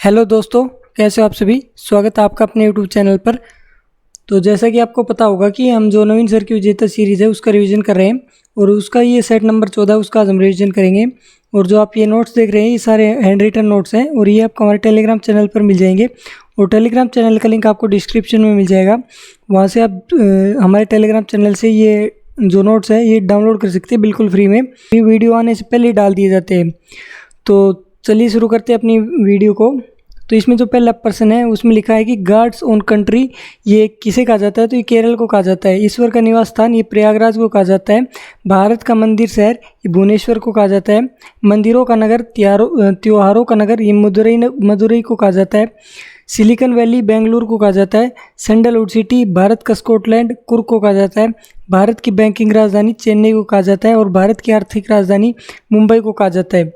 Hello दोस्तों, कैसे हो आप सभी। स्वागत है आपका अपने यूट्यूब चैनल पर। तो जैसा कि आपको पता होगा कि हम जो नवीन सर की विजेता सीरीज़ है उसका रिवीजन कर रहे हैं और उसका ये सेट नंबर 14 उसका आज हम रिवीजन करेंगे। और जो आप ये नोट्स देख रहे हैं ये सारे हैंड रिटन नोट्स हैं और ये आपको हमारे टेलीग्राम चैनल पर मिल जाएंगे। और टेलीग्राम चैनल का लिंक आपको डिस्क्रिप्शन में मिल जाएगा। वहाँ से आप हमारे टेलीग्राम चैनल से ये जो नोट्स है ये डाउनलोड कर सकते हैं बिल्कुल फ्री में। ये वीडियो आने से पहले ही डाल दिए जाते हैं। तो चलिए शुरू करते हैं अपनी वीडियो को। तो इसमें जो पहला प्रश्न है उसमें लिखा है कि गॉड्स ओन कंट्री ये किसे कहा जाता है। तो ये केरल को कहा जाता है। ईश्वर का निवास स्थान ये प्रयागराज को कहा जाता है। भारत का मंदिर शहर ये भुवनेश्वर को कहा जाता है। मंदिरों का नगर त्योहारों का नगर ये मदुरई को कहा जाता है। सिलिकॉन वैली बेंगलुरु को कहा जाता है। सैंडलवुड सिटी भारत का स्कॉटलैंड कुर्ग को कहा जाता है। भारत की बैंकिंग राजधानी चेन्नई को कहा जाता है और भारत की आर्थिक राजधानी मुंबई को कहा जाता है।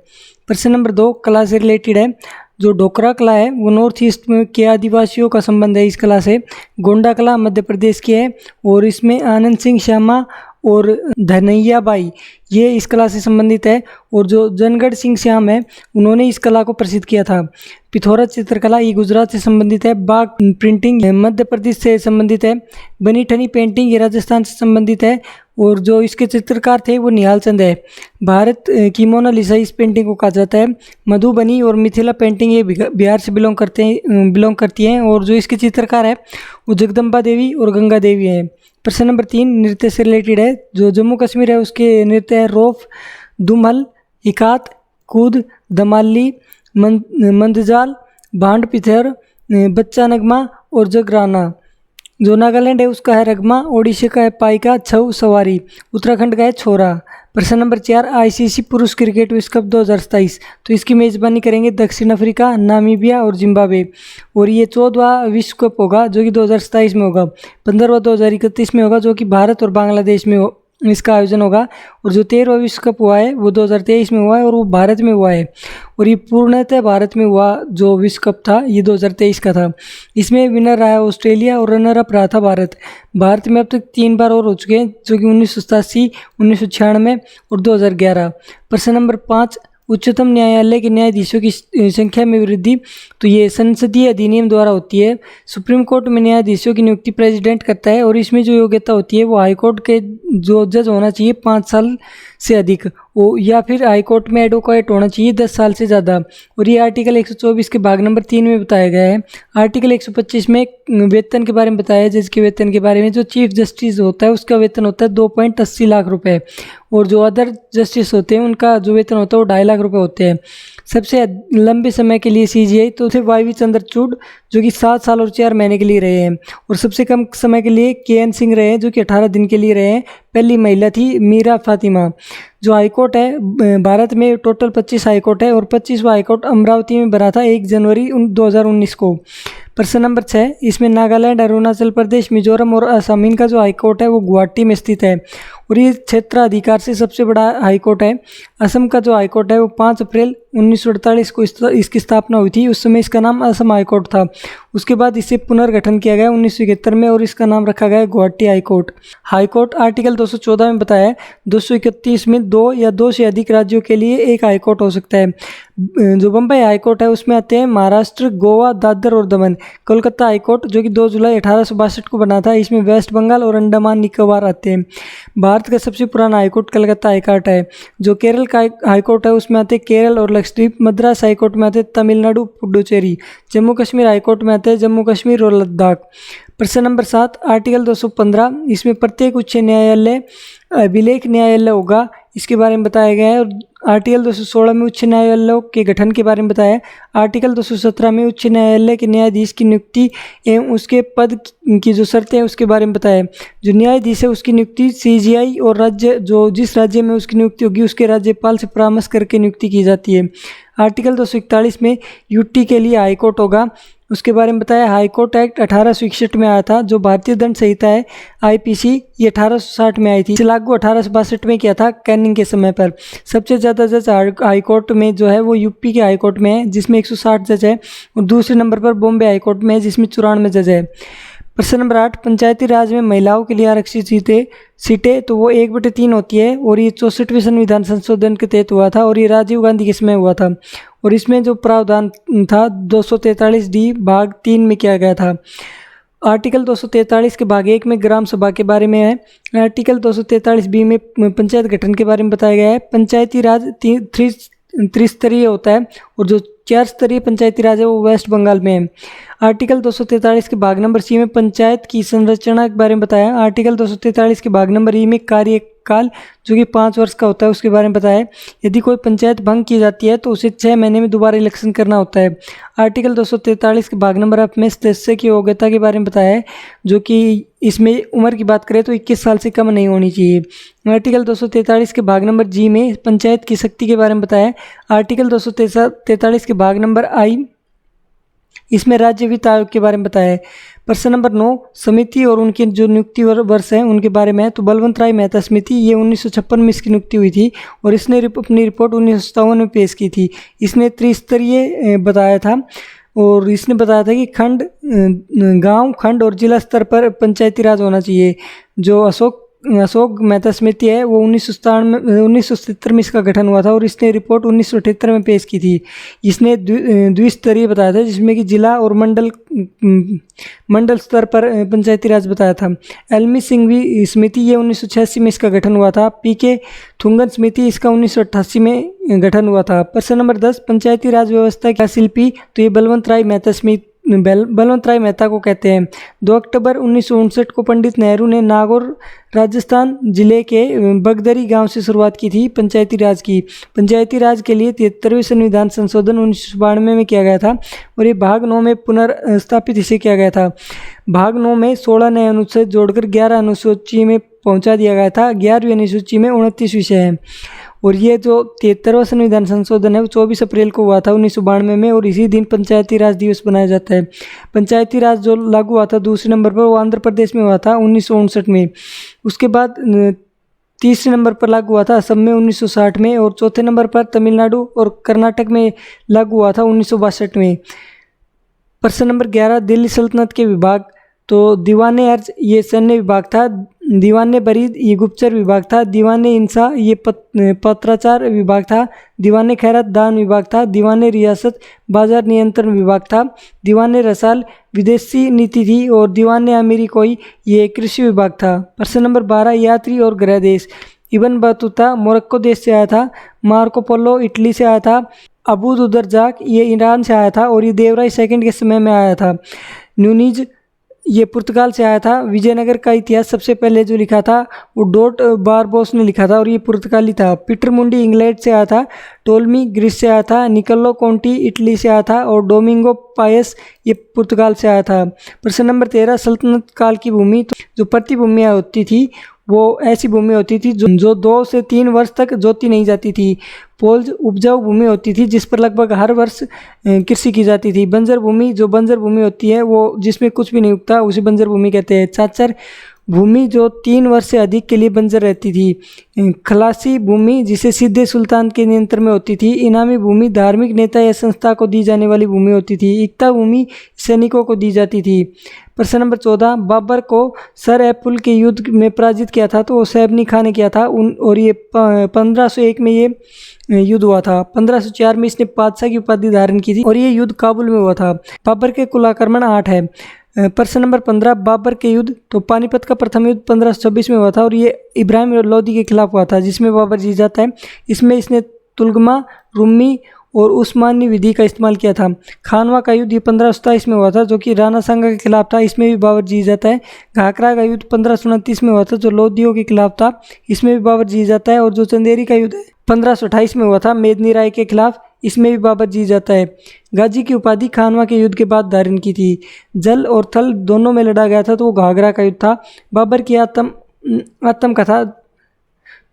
प्रश्न नंबर 2 कला से रिलेटेड है। जो ढोकरा कला है वो नॉर्थ ईस्ट में के आदिवासियों का संबंध है। इस कला से गोंडा कला मध्य प्रदेश की है और इसमें आनंद सिंह श्यामा और धनैया बाई ये इस कला से संबंधित है। और जो जनगढ़ सिंह श्याम है उन्होंने इस कला को प्रसिद्ध किया था। पिथौरा चित्रकला ये गुजरात से संबंधित है। बाग प्रिंटिंग मध्य प्रदेश से संबंधित है। बनी ठनी पेंटिंग ये राजस्थान से संबंधित है और जो इसके चित्रकार थे वो निहाल चंद है। भारत की मोनालिसा इस पेंटिंग को कहा जाता है। मधुबनी और मिथिला पेंटिंग ये बिहार से बिलोंग करती हैं और जो इसके चित्रकार है वो जगदम्बा देवी और गंगा देवी हैं। प्रश्न नंबर 3 नृत्य से रिलेटेड है। जो जम्मू कश्मीर है उसके नृत्य है रोफ, दुमहल, इकात, कूद, दमाली, मंदजाल, भांड पिथर, बच्चा नगमा और जगराना। जो नागालैंड है उसका है रगमा, ओडिशा का है पाइका, छऊ, सवारी, उत्तराखंड का है छोरा। प्रश्न नंबर 4 आईसीसी पुरुष क्रिकेट विश्व कप 2027। तो इसकी मेज़बानी करेंगे दक्षिण अफ्रीका, नामीबिया और जिम्बाब्वे। और ये 14वां विश्व कप होगा जो कि 2027 में होगा। 15वां 2031 में होगा जो कि भारत और बांग्लादेश में इसका आयोजन होगा। और जो 13वां विश्व कप हुआ है वो 2023 में हुआ है और वो भारत में हुआ है। और ये पूर्णतः भारत में हुआ जो विश्व कप था ये 2023 का था। इसमें विनर रहा है ऑस्ट्रेलिया और रनर अप रहा था भारत। भारत में अब तक 3 बार और हो चुके हैं जो कि 1987, 1996 और 2011। प्रश्न नंबर 5 उच्चतम न्यायालय के न्यायाधीशों की संख्या में वृद्धि। तो ये संसदीय अधिनियम द्वारा होती है। सुप्रीम कोर्ट में न्यायाधीशों की नियुक्ति प्रेसिडेंट करता है और इसमें जो योग्यता होती है वो हाई कोर्ट के जो जज होना चाहिए 5 साल से अधिक या फिर हाई कोर्ट में एडवोकेट होना चाहिए 10 साल से ज़्यादा। और ये आर्टिकल 124 के भाग नंबर 3 में बताया गया है। आर्टिकल 125 में वेतन के बारे में बताया है। जज के वेतन के बारे में जो चीफ जस्टिस होता है उसका वेतन होता है 2.80 लाख रुपए और जो अदर जस्टिस होते हैं उनका जो वेतन होता है वो 2.5 लाख रुपए होते हैं। सबसे लंबे समय के लिए सीजीआई तो थे वाई वी चंद्रचूड़ जो कि 7 साल और 4 महीने के लिए रहे हैं। और सबसे कम समय के लिए के.एन. सिंह रहे हैं जो कि 18 दिन के लिए रहे हैं। पहली महिला थी मीरा फातिमा। जो हाईकोर्ट है भारत में टोटल 25 हाईकोर्ट है और 25वां हाईकोर्ट अमरावती में बना था 1 जनवरी 2019 को। प्रश्न नंबर 6 इसमें नागालैंड, अरुणाचल प्रदेश, मिजोरम और असम इनका जो हाईकोर्ट है वो गुवाहाटी में स्थित है और ये क्षेत्राधिकार से सबसे बड़ा हाईकोर्ट है। असम का जो हाईकोर्ट है वो 5 अप्रैल 1948 को इसकी स्थापना हुई थी। उस समय इसका नाम असम हाईकोर्ट था। उसके बाद इसे पुनर्गठन किया गया 1971 में और इसका नाम रखा गया गुवाहाटी हाईकोर्ट। हाईकोर्ट आर्टिकल 214 में बताया है 231 में 2 या 2 से अधिक राज्यों के लिए एक हाईकोर्ट हो सकता है। जो बम्बई हाईकोर्ट है उसमें आते हैं महाराष्ट्र, गोवा, दादर और दमन। कोलकाता हाईकोर्ट जो कि 2 जुलाई 1862 को बना था इसमें वेस्ट बंगाल और अंडमान निकोबार आते हैं। भारत का सबसे पुराना हाईकोर्ट कलकत्ता हाईकोर्ट है। जो केरल का हाईकोर्ट है उसमें आते हैं केरल और लक्षद्वीप। मद्रास हाईकोर्ट में आते हैं तमिलनाडु, पुडुचेरी। जम्मू कश्मीर हाईकोर्ट में आते हैं जम्मू कश्मीर और लद्दाख। प्रश्न नंबर 7 आर्टिकल 215 इसमें प्रत्येक उच्च न्यायालय अभिलेख न्यायालय होगा इसके बारे में बताया गया है। और आर्टिकल 216 में उच्च न्यायालयों के गठन के बारे में बताया है। आर्टिकल 217 में उच्च न्यायालय के न्यायाधीश की नियुक्ति एवं उसके पद की जो शर्तें हैं उसके बारे में बताया है। जो न्यायाधीश है उसकी नियुक्ति सीजीआई और राज्य जो जिस राज्य में उसकी नियुक्ति होगी उसके राज्यपाल से परामर्श करके नियुक्ति की जाती है। आर्टिकल 241 में यूटी के लिए हाईकोर्ट होगा उसके बारे में बताया। हाईकोर्ट एक्ट 1861 में आया था। जो भारतीय दंड संहिता है आईपीसी ये 1860 में आई थी। इसे लागू 1862 में किया था कैनिंग के समय पर। सबसे ज़्यादा जज हाईकोर्ट में जो है वो यूपी के हाईकोर्ट में है जिसमें 160 जज है और दूसरे नंबर पर बॉम्बे हाईकोर्ट में है जिसमें 94 जज है। प्रश्न नंबर 8, पंचायती राज में महिलाओं के लिए आरक्षित सीटें तो वो 1/3 होती है और ये 64वें संविधान संशोधन के तहत हुआ था और ये राजीव गांधी के समय हुआ था। और इसमें जो प्रावधान था 243D भाग 3 में किया गया था। आर्टिकल 243 के भाग 1 में ग्राम सभा के बारे में है। आर्टिकल 243B में पंचायत गठन के बारे में बताया गया है। पंचायती राज त्रिस्तरीय होता है और जो 4 स्तरीय पंचायती राज है वो वेस्ट बंगाल में है। आर्टिकल 243 के भाग नंबर C में पंचायत की संरचना के बारे में बताया। आर्टिकल 243 के भाग नंबर E में कार्यकाल जो कि 5 वर्ष का होता है उसके बारे में बताया। यदि कोई पंचायत भंग की जाती है तो उसे 6 महीने में दोबारा इलेक्शन करना होता है। आर्टिकल 243 के भाग नंबर F में सदस्य की योग्यता के बारे में बताया है, जो कि इसमें उम्र की बात करें तो 21 साल से कम नहीं होनी चाहिए। आर्टिकल 243 के भाग नंबर G में पंचायत की शक्ति के बारे में बताया है। आर्टिकल 243 के भाग नंबर I इसमें राज्य वित्त आयोग के बारे में बताया है। प्रश्न नंबर 9, समिति और उनके जो नियुक्ति वर्ष हैं उनके बारे में है। तो बलवंत राय मेहता समिति ये 1956 में इसकी नियुक्ति हुई थी और इसने अपनी रिपोर्ट 1957 में पेश की थी। इसने त्रिस्तरीय बताया था और इसने बताया था कि खंड, गांव, खंड और जिला स्तर पर पंचायती राज होना चाहिए। जो अशोक मेहता समिति है वो 1977 में इसका गठन हुआ था और इसने रिपोर्ट 1978 में पेश की थी। इसने द्विस्तरीय बताया था जिसमें कि जिला और मंडल स्तर पर पंचायती राज बताया था। एलमी सिंघवी समिति ये 1986 में इसका गठन हुआ था। पीके थुंगन समिति इसका 1988 में गठन हुआ था। प्रश्न नंबर 10, पंचायती राज व्यवस्था का शिल्पी तो ये बलवंत राय मेहता को कहते हैं। 2 अक्टूबर 1959 को पंडित नेहरू ने नागौर राजस्थान जिले के बगदरी गांव से शुरुआत की थी पंचायती राज की। पंचायती राज के लिए 73वें संविधान संशोधन 1992 में किया गया था और ये भाग 9 में पुनर्स्थापित इसे किया गया था। भाग 9 में 16 नए अनुच्छेद जोड़कर 11 अनुसूची में पहुंचा दिया गया था। 11वीं अनुसूची में 29 विषय हैं और ये जो 73वां संविधान संशोधन है वो 24 अप्रैल को हुआ था 1992 में और इसी दिन पंचायती राज दिवस बनाया जाता है। पंचायती राज जो लागू हुआ था दूसरे नंबर पर वो आंध्र प्रदेश में हुआ था 1959 में। उसके बाद तीसरे नंबर पर लागू हुआ था असम में 1960 में और चौथे नंबर पर तमिलनाडु और कर्नाटक में लागू हुआ था 1962 में। प्रश्न नंबर 11, दिल्ली सल्तनत के विभाग तो दीवाने अर्ज ये सैन्य विभाग था। दीवाने बरीद ये गुप्तचर विभाग था। दीवाने इंसा ये पत्राचार विभाग था। दीवाने खैरात दान विभाग था। दीवाने रियासत बाजार नियंत्रण विभाग था। दीवाने रसाल विदेशी नीति थी और दीवाने अमीरी कोई ये कृषि विभाग था। प्रश्न नंबर 12, यात्री और गृह देश। इब्न बतूता मोरक्को देश से आया था। मार्को पोलो इटली से आया था। अबू दुदरजाक ये ईरान से आया था और ये देवराय सेकंड के समय में आया था। न्यूनीज ये पुर्तगाल से आया था। विजयनगर का इतिहास सबसे पहले जो लिखा था वो डॉट बारबोस ने लिखा था और ये पुर्तगाली था। पीटर मुंडी इंग्लैंड से आया था। टोलमी ग्रीस से आया था। निकोलो कोंटी इटली से आया था और डोमिंगो पायस ये पुर्तगाल से आया था। प्रश्न नंबर 13, सल्तनत काल की भूमि तो जो प्रतिभूमियाँ होती थी वो ऐसी भूमि होती थी जो 2 से 3 वर्ष तक जोती नहीं जाती थी। पोल्ज उपजाऊ भूमि होती थी जिस पर लगभग हर वर्ष कृषि की जाती थी। बंजर भूमि जो बंजर भूमि होती है वो जिसमें कुछ भी नहीं उगता उसे बंजर भूमि कहते हैं। चाचर भूमि जो 3 वर्ष से अधिक के लिए बंजर रहती थी। खलासी भूमि जिसे सीधे सुल्तान के नियंत्रण में होती थी। इनामी भूमि धार्मिक नेता या संस्था को दी जाने वाली भूमि होती थी। इक्ता भूमि सैनिकों को दी जाती थी। प्रश्न नंबर 14, बाबर को सर एपुल के युद्ध में पराजित किया था तो वो सैबनी खान ने किया था और ये 1501 में ये युद्ध हुआ था। 1504 में इसने पातशाह की उपाधि धारण की थी और ये युद्ध काबुल में हुआ था। बाबर के कुल आक्रमण 8 है। प्रश्न नंबर 15, बाबर के युद्ध तो पानीपत का प्रथम युद्ध 1526 में हुआ था और ये इब्राहिम लोदी के खिलाफ हुआ था जिसमें बाबर जीत जाता है। इसमें इसने तुलगमा, रुम्मी और उस्मानी विधि का इस्तेमाल किया था। खानवा का युद्ध ये 1527 में हुआ था जो कि राणा सांगा के खिलाफ था। इसमें भी बाबर जीत जाता है। घाघरा का युद्ध 1529 में हुआ था जो लोदियों के खिलाफ था। इसमें भी बाबर जीत जाता है। और जो चंदेरी का युद्ध 1528 में हुआ था मेदनी राय के खिलाफ, इसमें भी बाबर जीत जाता है। गाजी की उपाधि खानवा के युद्ध के बाद धारण की थी। जल और थल दोनों में लड़ा गया था तो वो घाघरा का युद्ध था। बाबर की आत्मकथा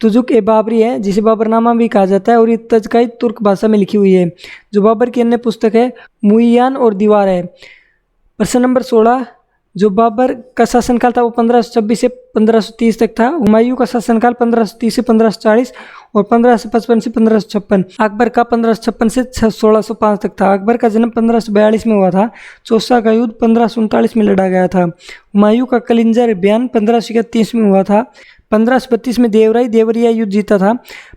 तुजुक ए बाबरी है जिसे बाबरनामा भी कहा जाता है और ये तजकाई तुर्क भाषा में लिखी हुई है। जो बाबर की अन्य पुस्तक है मुइयान और दीवार है। प्रश्न नंबर 16, जो बाबर का शासनकाल था वो 1526 से 1530 तक था। हुमायूं का शासनकाल 1530 से 1540 और 1555 से 1556। अकबर का 1556 से 1605 तक था। अकबर का जन्म 1542 में हुआ था। चौसा का युद्ध 1539 में लड़ा गया था। हुमायूं का कलिंजर अभियान 1531 में हुआ था। 1532 में देवरिया युद्ध जीता था।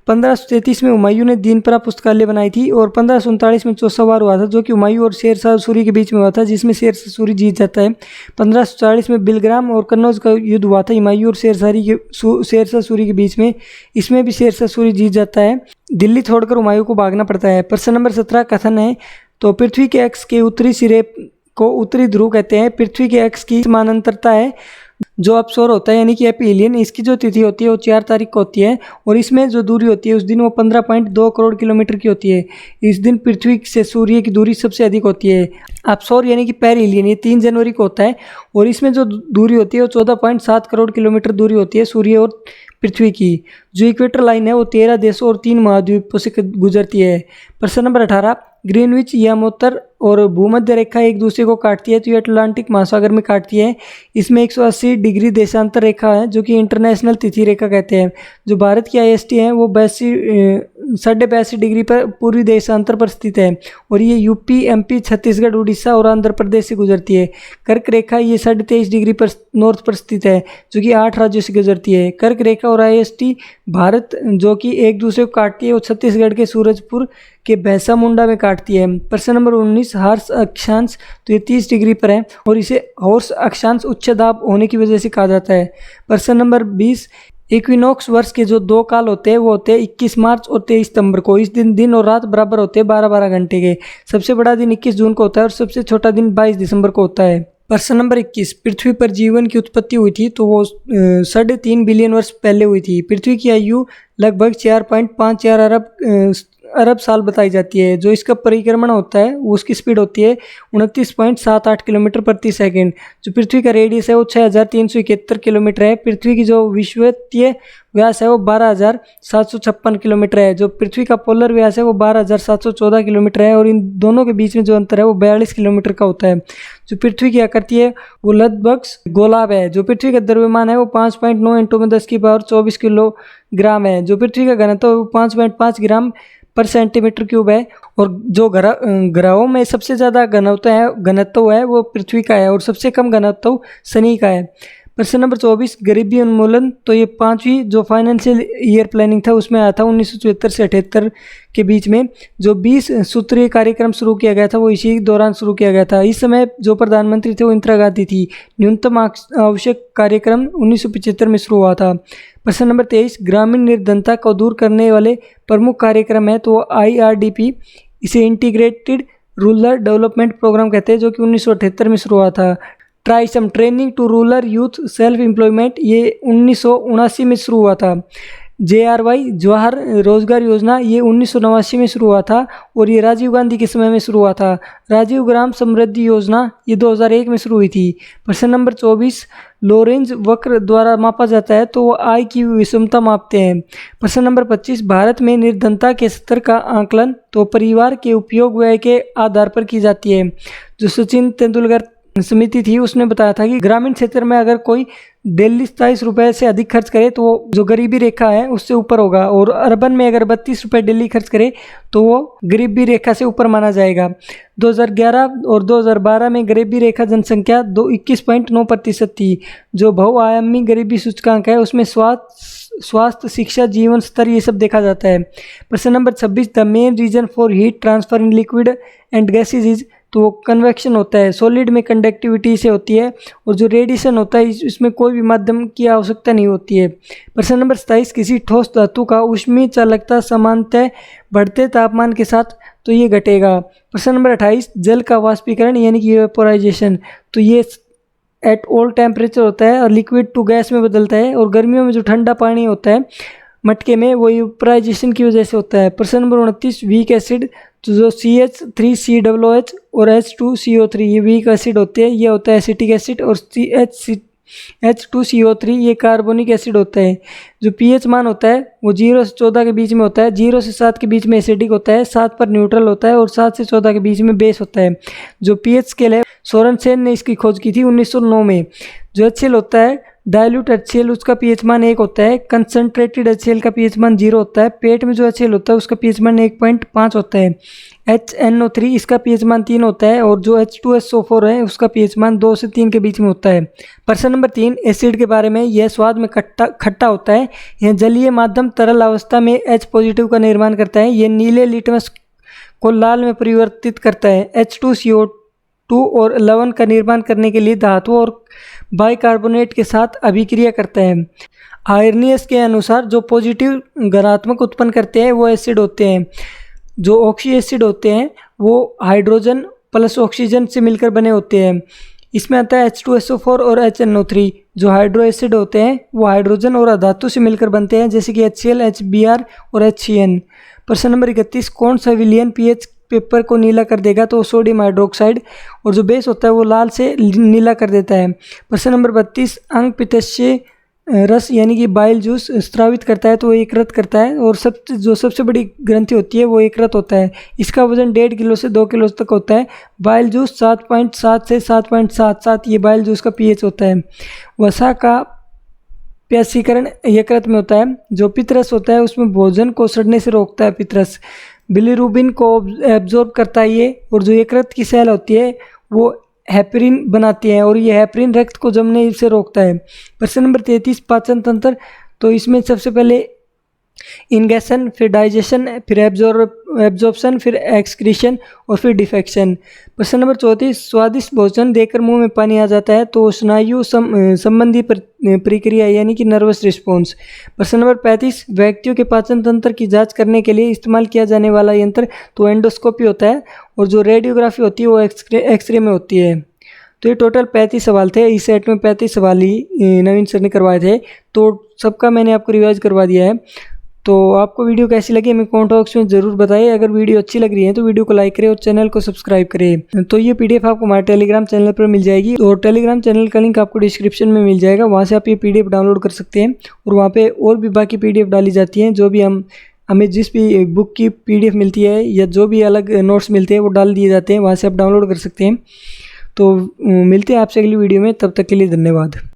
1533 में हुमायूं ने दीनपरा पुस्तकालय बनाई थी और 1539 में चौसा वार हुआ था, जो कि हुमायूं और शेरशाह सूरी के बीच में हुआ था, जिसमें शेरशाह सूरी जीत जाता है। 1540 में बिलग्राम और कन्नौज का युद्ध हुआ था हुमायूं और शेरशाह सूरी के बीच में। इसमें भी शेरशाह सूरी जीत जाता है। दिल्ली छोड़कर हुमायूं को भागना पड़ता है। प्रश्न नंबर 17 कथन है, तो पृथ्वी के अक्ष के उत्तरी सिरे को उत्तरी ध्रुव कहते हैं। पृथ्वी के अक्ष की समानांतरता है जो अपसौर होता है, यानी कि एपीलियन। इसकी जो तिथि होती है वो 4 तारीख को होती है और इसमें जो दूरी होती है उस दिन वो 15.2 करोड़ किलोमीटर की होती है। इस दिन पृथ्वी से सूर्य की दूरी सबसे अधिक होती है। अपसौर यानी कि पेरिलियन ये 3 जनवरी को होता है और इसमें जो दूरी होती है वो 14.7 करोड़ किलोमीटर दूरी होती है सूर्य और पृथ्वी की। जो इक्वेटर लाइन है वो 13 देशों और 3 महाद्वीपों से गुजरती है। प्रश्न नंबर 18, ग्रीनविच यमोत्तर और भूमध्य रेखा एक दूसरे को काटती है, तो ये अटलांटिक महासागर में काटती है। इसमें 180 डिग्री देशांतर रेखा है जो कि इंटरनेशनल तिथि रेखा कहते हैं। जो भारत की IST है वो 82 डिग्री पर पूर्वी देशांतर पर स्थित है और ये UP, MP, छत्तीसगढ़, उड़ीसा और आंध्र प्रदेश से गुजरती है। कर्क रेखा ये 23.5 डिग्री पर नॉर्थ पर स्थित है जो कि 8 राज्यों से गुजरती है। कर्क रेखा और IST भारत जो कि एक दूसरे को काटती है और छत्तीसगढ़ के सूरजपुर के भैंसा मुंडा में काटती है। प्रश्न नंबर 19, हॉर्स अक्षांश, तो ये 30 डिग्री पर है और इसे हॉर्स अक्षांश उच्च दाब होने की वजह से कहा जाता है। प्रश्न नंबर 20, इक्विनॉक्स वर्ष के जो 2 काल होते हैं वो होते हैं 21 मार्च और 23 सितंबर को। इस दिन और रात बराबर होते हैं 12-12 घंटे के। सबसे बड़ा दिन 21 जून को होता है और सबसे छोटा दिन 22 दिसंबर को होता है। प्रश्न नंबर 21, पृथ्वी पर जीवन की उत्पत्ति हुई थी तो वो 3.5 बिलियन वर्ष पहले हुई थी। पृथ्वी की आयु लगभग 4.54 अरब साल बताई जाती है। जो इसका परिक्रमण होता है वो उसकी स्पीड होती है 29.78 किलोमीटर प्रति सेकंड। जो पृथ्वी का रेडियस है वो 6371 किलोमीटर है। पृथ्वी की जो विषुवतीय व्यास है वो 12,756 किलोमीटर है। जो पृथ्वी का पोलर व्यास है वो 12,714 किलोमीटर है और इन दोनों के बीच में जो अंतर है वो 42 किलोमीटर का होता है। जो पृथ्वी की आकृति है वो लंबवत गोलाभ है। जो पृथ्वी का द्रव्यमान है वो 5.9 × 10⁻24 किलोग्राम है। जो पृथ्वी का घनत्व है वो 5.5 ग्राम पर सेंटीमीटर क्यूब है और जो ग्रहों में सबसे ज़्यादा घनत्व है वो पृथ्वी का है और सबसे कम घनत्व शनि का है। प्रश्न नंबर 24, गरीबी उन्मूलन, तो ये 5वीं जो फाइनेंशियल ईयर प्लानिंग था उसमें आया था 1974 से 78 के बीच में। जो 20 सूत्रीय कार्यक्रम शुरू किया गया था वो इसी दौरान शुरू किया गया था। इस समय जो प्रधानमंत्री थे वो इंदिरा गांधी थी। न्यूनतम आवश्यक कार्यक्रम 1975 में शुरू हुआ था। प्रश्न नंबर 23, ग्रामीण निर्धनता को दूर करने वाले प्रमुख कार्यक्रम है तो वो IRDP, इसे इंटीग्रेटेड रूरल डेवलपमेंट प्रोग्राम कहते हैं, जो कि 1978 में शुरू हुआ था। TRYSEM, training to rural youth self employment, ये 1979 में शुरू हुआ था। JRY जवाहर रोजगार योजना ये 1989 में शुरू हुआ था और ये राजीव गांधी के समय में शुरू हुआ था। राजीव ग्राम समृद्धि योजना ये 2001 में शुरू हुई थी। प्रश्न नंबर 24, लोरेंज वक्र द्वारा मापा जाता है तो वो आय की विषमता मापते हैं। प्रश्न नंबर 25, भारत में निर्धनता के स्तर का आकलन तो परिवार के उपयोग व्यय के आधार पर की जाती है। जो सचिन तेंदुलकर समिति थी उसने बताया था कि ग्रामीण क्षेत्र में अगर कोई डेली 27 रुपये से अधिक खर्च करे तो वो जो गरीबी रेखा है उससे ऊपर होगा और अर्बन में अगर 32 रुपये डेली खर्च करे तो वो गरीबी रेखा से ऊपर माना जाएगा। 2011 और 2012 में गरीबी रेखा जनसंख्या 21.9% थी। जो बहुआयामी गरीबी सूचकांक है उसमें स्वास्थ्य, शिक्षा, जीवन स्तर ये सब देखा जाता है। प्रश्न number 26, the main reason for heat transfer in liquid and gases is, तो वो कन्वेक्शन होता है। सॉलिड में कंडक्टिविटी से होती है और जो रेडिएशन होता है इसमें कोई भी माध्यम की आवश्यकता नहीं होती है। प्रश्न नंबर 27, किसी ठोस धातु का ऊष्मीय चालकता सामान्यतः बढ़ते तापमान के साथ तो ये घटेगा। प्रश्न नंबर 28, जल का वाष्पीकरण यानी कि वेपोराइजेशन, तो ये एट ऑल टेम्परेचर होता है और लिक्विड टू गैस में बदलता है और गर्मियों में जो ठंडा पानी होता है मटके में वो वेपोराइजेशन की वजह से होता है। प्रश्न नंबर 29, वीक एसिड, तो जो CH3COOH और H2CO3 ये वीक एसिड होते हैं, ये होता है एसिटिक एसिड और H2CO3 ये कार्बोनिक एसिड होता है। जो pH मान होता है वो 0 से 14 के बीच में होता है। 0 से 7 के बीच में एसिडिक होता है, 7 पर न्यूट्रल होता है और 7 से 14 के बीच में बेस होता है। जो pH स्केल है सोरेनसेन ने इसकी खोज की थी 1909 में। जो HCl होता है डाइल्यूट HCl उसका pH मान 1 होता है। कंसनट्रेटेड HCl का pH मान 0 होता है। पेट में जो HCl होता है उसका pH मान 1.5 होता है। HNO3 इसका pH मान 3 होता है और जो H2SO4 है उसका pH मान 2 से 3 के बीच में होता है। प्रश्न नंबर 3 एसिड के बारे में, यह स्वाद में खट्टा होता है। यह जलीय माध्यम तरल अवस्था में H पॉजिटिव का निर्माण करता है। यह नीले लिटमस को लाल में परिवर्तित करता है। H2CO2 और लवण का निर्माण करने के लिए धातुओं और बाइकार्बोनेट के साथ अभिक्रिया करता है। आयरनियस के अनुसार जो पॉजिटिव घनात्मक उत्पन्न करते हैं वो एसिड होते हैं। जो ऑक्सी एसिड होते हैं वो हाइड्रोजन प्लस ऑक्सीजन से मिलकर बने होते हैं। इसमें आता है H2SO4 और HNO3। जो हाइड्रो एसिड होते हैं वो हाइड्रोजन और अधातु से मिलकर बनते हैं, जैसे कि HCl, HBr और HCN। प्रश्न नंबर 31 कौन सा विलयन pH पेपर को नीला कर देगा? तो सोडियम हाइड्रोक्साइड। और जो बेस होता है वो लाल से नीला कर देता है। प्रश्न नंबर 32 अंग पित्तशय रस यानी कि बाइल जूस स्रावित करता है तो वो एकरत करता है। और सबसे बड़ी ग्रंथि होती है वो एकरत होता है। इसका वजन 1.5 किलो से 2 किलो तक होता है। बाइल जूस 7.7 से 7.77 ये बाइल जूस का pH होता है। वसा का प्यासीकरण यकृत में होता है। जो पित्तरस होता है उसमें भोजन को सड़ने से रोकता है पित्तरस। बिलीरुबिन को एब्जॉर्ब करता है ये। और जो यकृत की सेल होती है वो हेपरिन बनाती है और ये हेपरिन रक्त को जमने से रोकता है। प्रश्न नंबर 33 पाचन तंत्र, तो इसमें सबसे पहले इंगेशन, फिर डाइजेशन, फिर एब्जॉर्प्शन, फिर एक्सक्रीशन और फिर डिफेक्शन। प्रश्न नंबर 34 स्वादिष्ट भोजन देकर मुंह में पानी आ जाता है तो स्नायु संबंधी प्रक्रिया यानी कि नर्वस रिस्पॉन्स। प्रश्न नंबर 35 व्यक्तियों के पाचन तंत्र की जांच करने के लिए इस्तेमाल किया जाने वाला यंत्र तो एंडोस्कोपी होता है। और जो रेडियोग्राफी होती है वो एक्सरे में होती है। तो ये टोटल 35 सवाल थे। इस सेट में 35 सवाल ही नवीन सर ने करवाए थे, तो सबका मैंने आपको रिवाइज करवा दिया है। तो आपको वीडियो कैसी लगी हमें कमेंट बॉक्स में ज़रूर बताइए। अगर वीडियो अच्छी लग रही है तो वीडियो को लाइक करें और चैनल को सब्सक्राइब करें। तो ये PDF आपको हमारे टेलीग्राम चैनल पर मिल जाएगी और टेलीग्राम चैनल का लिंक आपको डिस्क्रिप्शन में मिल जाएगा। वहाँ से आप ये PDF डाउनलोड कर सकते हैं और वहाँ पे और भी बाकी PDF डाली जाती हैं। जो भी हमें जिस भी बुक की PDF मिलती है या जो भी अलग नोट्स मिलते हैं वो डाल दिए जाते हैं, वहाँ से आप डाउनलोड कर सकते हैं। तो मिलते हैं आपसे अगली वीडियो में, तब तक के लिए धन्यवाद।